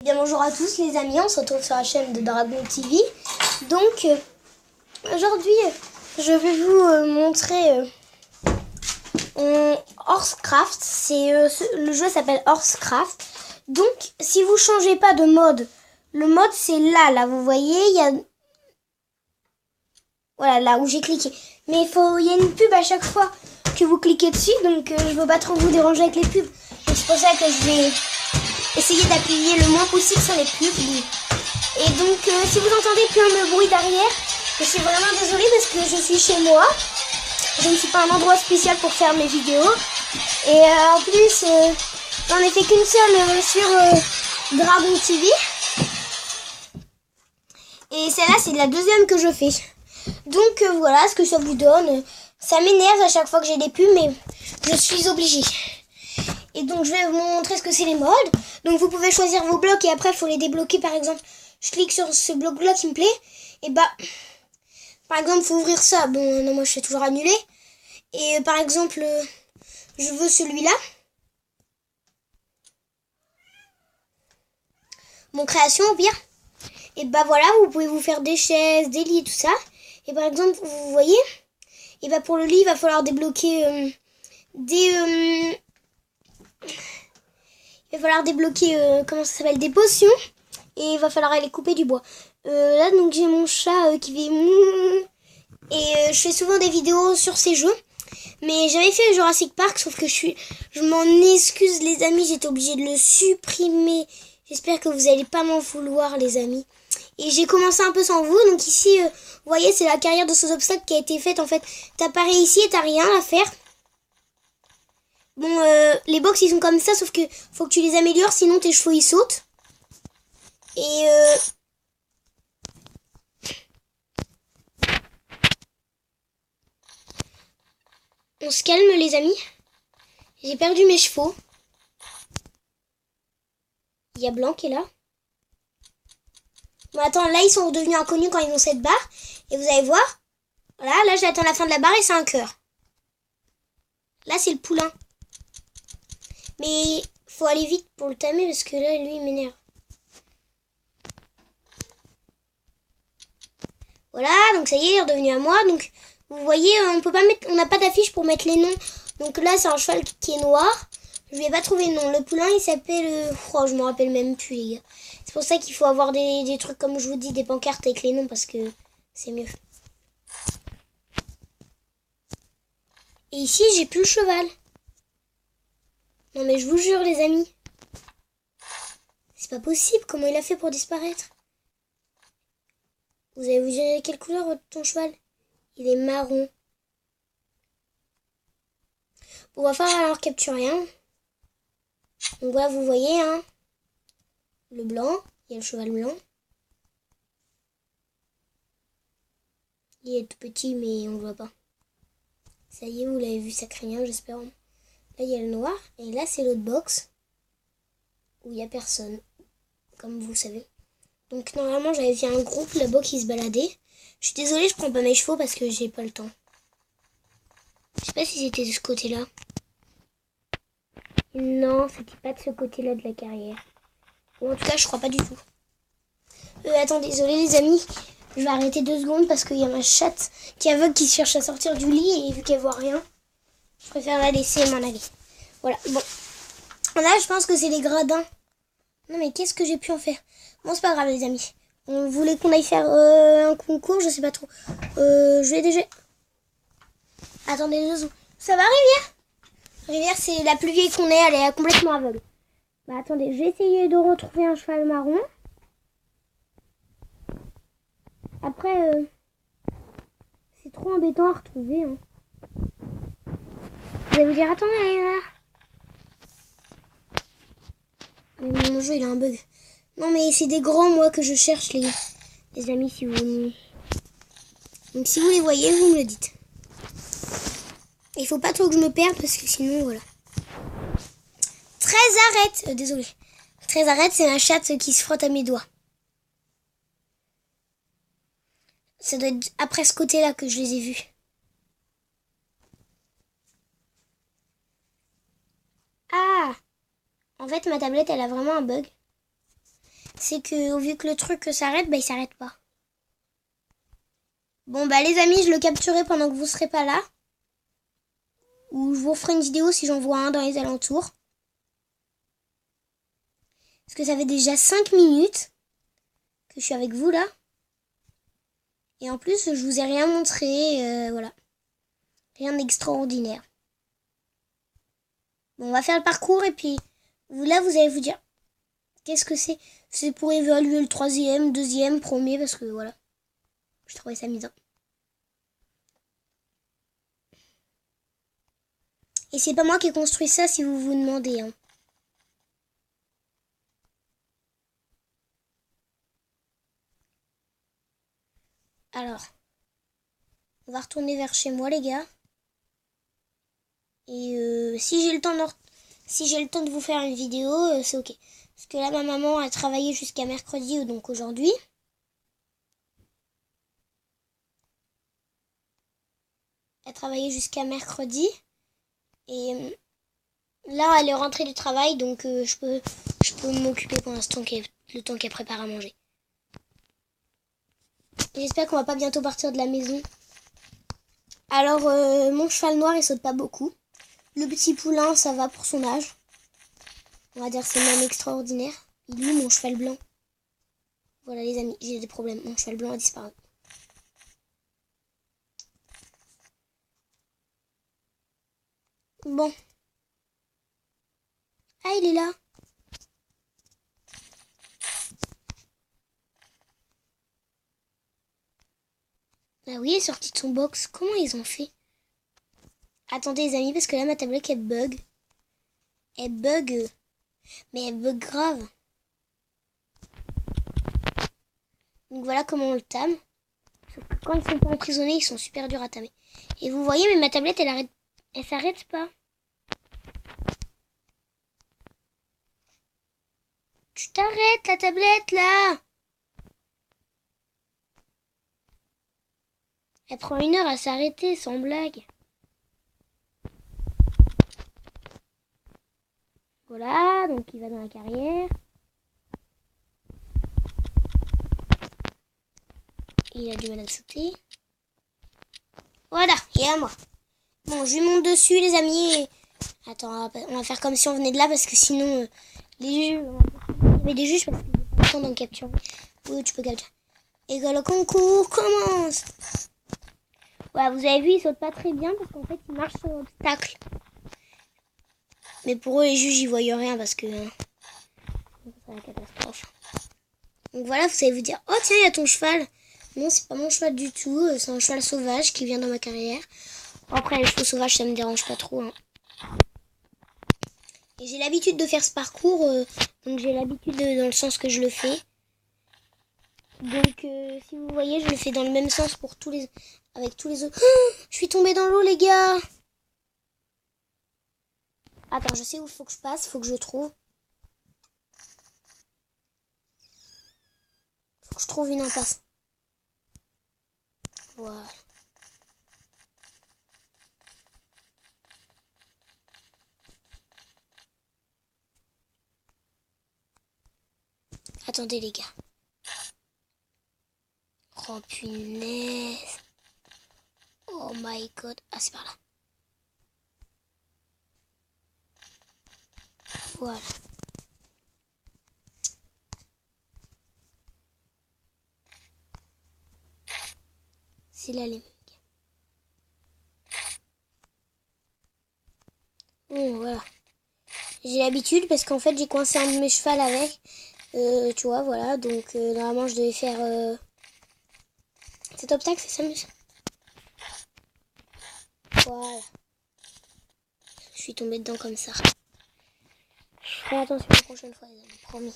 Bien bonjour à tous les amis, on se retrouve sur la chaîne de Dragon TV. Donc aujourd'hui je vais vous montrer Horsecraft. Le jeu s'appelle Horsecraft. Donc si vous changez pas de mode, le mode c'est là vous voyez, il y a voilà là où j'ai cliqué. Mais il y a une pub à chaque fois que vous cliquez dessus, donc je veux pas trop vous déranger avec les pubs. Donc c'est pour ça que je vais essayer d'appuyer le moins possible sur les pubs. Et donc si vous entendez plein de bruit derrière, je suis vraiment désolée parce que je suis chez moi. Je ne suis pas un endroit spécial pour faire mes vidéos. Et en plus, j'en ai fait qu'une seule sur Dragon TV. Et celle-là, c'est la deuxième que je fais. Donc voilà ce que ça vous donne. Ça m'énerve à chaque fois que j'ai des pubs, mais je suis obligée. Et donc je vais vous montrer ce que c'est les modes. Donc vous pouvez choisir vos blocs et après il faut les débloquer. Par exemple, je clique sur ce bloc-là qui me plaît. Et bah, par exemple, il faut ouvrir ça. Bon, non, moi je fais toujours annuler. Et par exemple, je veux celui-là. Mon création au pire. Et bah voilà, vous pouvez vous faire des chaises, des lits et tout ça. Et par exemple, vous voyez, et bah pour le lit, il va falloir débloquer il va falloir débloquer comment ça s'appelle, des potions. Et il va falloir aller couper du bois. Là donc j'ai mon chat qui fait et je fais souvent des vidéos sur ces jeux. Mais j'avais fait Jurassic Park, sauf que je m'en excuse les amis, j'étais obligée de le supprimer. J'espère que vous n'allez pas m'en vouloir les amis. Et j'ai commencé un peu sans vous, donc ici, vous voyez, c'est la carrière de ces obstacles qui a été faite. En fait, t'apparais ici et t'as rien à faire. Bon, les box ils sont comme ça, sauf que faut que tu les améliores, sinon tes chevaux ils sautent. Et on se calme les amis. J'ai perdu mes chevaux. Il y a Blanc qui est là. Bon attends, là ils sont devenus inconnus quand ils ont cette barre. Et vous allez voir. Voilà, là j'attends la fin de la barre et c'est un cœur. Là c'est le poulain. Mais faut aller vite pour le tamer parce que là lui il m'énerve. Voilà, donc ça y est, il est redevenu à moi. Donc vous voyez, on peut pas mettre, on n'a pas d'affiche pour mettre les noms. Donc là c'est un cheval qui est noir. Je lui ai pas trouvé de nom. Le poulain il s'appelle, oh je me rappelle même plus les gars. C'est pour ça qu'il faut avoir des trucs comme je vous dis, des pancartes avec les noms parce que c'est mieux. Et ici j'ai plus le cheval. Non mais je vous jure les amis. C'est pas possible, comment il a fait pour disparaître? Vous avez vu quelle couleur ton cheval? Il est marron. Bon, on va faire alors capturer un. Donc voilà, vous voyez, hein. Le blanc, il y a le cheval blanc. Il est tout petit, mais on le voit pas. Ça y est, vous l'avez vu, ça craignant, j'espère. Là, il y a le noir. Et là, c'est l'autre box. Où il n'y a personne. Comme vous le savez. Donc, normalement, j'avais vu un groupe là-bas qui se baladait. Je suis désolée, je prends pas mes chevaux parce que j'ai pas le temps. Je sais pas si c'était de ce côté-là. Non, c'était pas de ce côté-là de la carrière. Ou en tout cas, je crois pas du tout. Attends, désolé les amis. Je vais arrêter 2 secondes parce qu'il y a ma chatte qui est aveugle qui cherche à sortir du lit et vu qu'elle voit rien, je préfère la laisser m'en aller. Voilà, bon. Là, je pense que c'est les gradins. Non mais qu'est-ce que j'ai pu en faire? Bon, c'est pas grave les amis. On voulait qu'on aille faire un concours, je sais pas trop. Je vais déjà... Attendez 2 secondes. Ça va Rivière? Rivière, c'est la plus vieille qu'on ait, elle est complètement aveugle. Bah attendez, je vais essayer de retrouver un cheval marron. Après, c'est trop embêtant à retrouver. Hein. Vous allez vous dire, attendez, elle est là. Mais mon jeu, il a un bug. Non, mais c'est des grands, moi, que je cherche, les amis, si vous... Donc, si vous les voyez, vous me le dites. Il faut pas trop que je me perde, parce que sinon, voilà. 13 arrête. Désolé. 13 arrête, c'est la chatte qui se frotte à mes doigts. Ça doit être après ce côté-là que je les ai vus. Ah! En fait, ma tablette, elle a vraiment un bug. c'est que vu que le truc s'arrête, bah il s'arrête pas. Bon bah les amis, je le capturerai pendant que vous serez pas là. Ou je vous ferai une vidéo si j'en vois un dans les alentours. Parce que ça fait déjà 5 minutes que je suis avec vous là. Et en plus, je vous ai rien montré, voilà. Rien d'extraordinaire. Bon, on va faire le parcours et puis là, vous allez vous dire, qu'est-ce que c'est? C'est pour évaluer le 3e, 2e, 1er, parce que voilà. Je trouvais ça amusant. Et c'est pas moi qui ai construit ça si vous vous demandez. Hein. Alors, on va retourner vers chez moi les gars. Et si j'ai le temps de vous faire une vidéo, c'est ok. Parce que là ma maman a travaillé jusqu'à mercredi, donc aujourd'hui. Elle a travaillé jusqu'à mercredi. Et là elle est rentrée du travail, donc je peux m'occuper pour l'instant le temps qu'elle prépare à manger. J'espère qu'on va pas bientôt partir de la maison. Alors mon cheval noir il saute pas beaucoup. Le petit poulain ça va pour son âge. On va dire c'est même extraordinaire. Il est où mon cheval blanc? Voilà les amis, j'ai des problèmes. Mon cheval blanc a disparu. Bon. Ah il est là. Ah oui, il est sorti de son box. Comment ils ont fait? Attendez les amis, parce que là ma tablette elle bug. Elle bug. Mais elle bug grave. Donc voilà comment on le tame. Sauf que quand ils sont pas emprisonnés, ils sont super durs à tamer. Et vous voyez, mais ma tablette elle s'arrête pas. Tu t'arrêtes la tablette là. Elle prend 1 heure à s'arrêter sans blague. Voilà, donc il va dans la carrière. Il a du mal à sauter. Voilà, il est à moi. Bon, je lui monte dessus les amis. Attends, on va faire comme si on venait de là parce que sinon les juges... Il y avait des juges parce qu'il n'y a pas le temps d'en capturer. Oui, tu peux capturer. Et que le concours commence. Voilà, vous avez vu, il saute pas très bien parce qu'en fait, il marche sur l'obstacle. Mais pour eux, les juges, ils voient rien parce que... c'est la catastrophe. Donc voilà, vous allez vous dire, oh tiens, il y a ton cheval. Non, c'est pas mon cheval du tout. C'est un cheval sauvage qui vient dans ma carrière. Après, les chevaux sauvages, ça me dérange pas trop. Hein. Et j'ai l'habitude de faire ce parcours. Donc j'ai l'habitude dans le sens que je le fais. Donc si vous voyez, je le fais dans le même sens pour avec tous les autres. Oh, je suis tombée dans l'eau les gars. Attends, je sais où il faut que je passe, il faut que je le trouve. Faut que je trouve une impasse. Voilà. Attendez les gars. Oh punaise. Oh my god. Ah c'est par là. Voilà. C'est là les mecs. Bon voilà. J'ai l'habitude parce qu'en fait j'ai coincé un de mes chevals avec. Tu vois voilà. Donc normalement je devais faire... cet obstacle, c'est ça monsieur? Voilà. Je suis tombée dedans comme ça. Je ferai attention la prochaine fois, les amis, promis.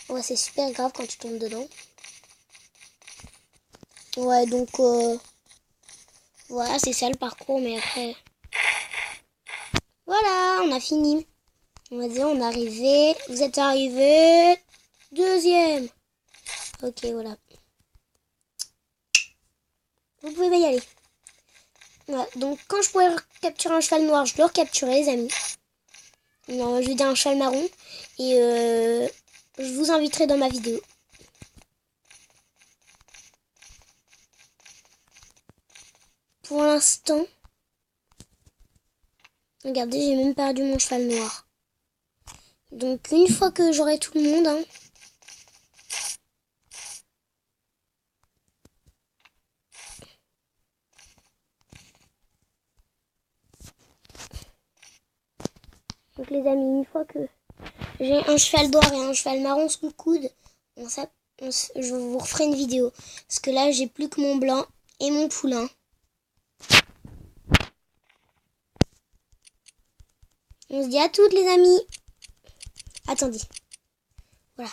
Ouais, c'est super grave quand tu tombes dedans. Ouais, donc voilà, c'est ça le parcours, mais après... Voilà, on a fini. On va dire, on est arrivé. Vous êtes arrivé. 2e. Ok, voilà. Vous pouvez y aller. Voilà, donc quand je pourrais capturer un cheval noir, je le recapturerai, les amis. Non, je veux dire un cheval marron. Et je vous inviterai dans ma vidéo. Pour l'instant, regardez, j'ai même perdu mon cheval noir. Donc une fois que j'aurai tout le monde, hein, donc les amis, une fois que j'ai un cheval noir et un cheval marron sous le coude, je vous referai une vidéo. Parce que là, j'ai plus que mon blanc et mon poulain. On se dit à toutes les amis. Attendez. Voilà.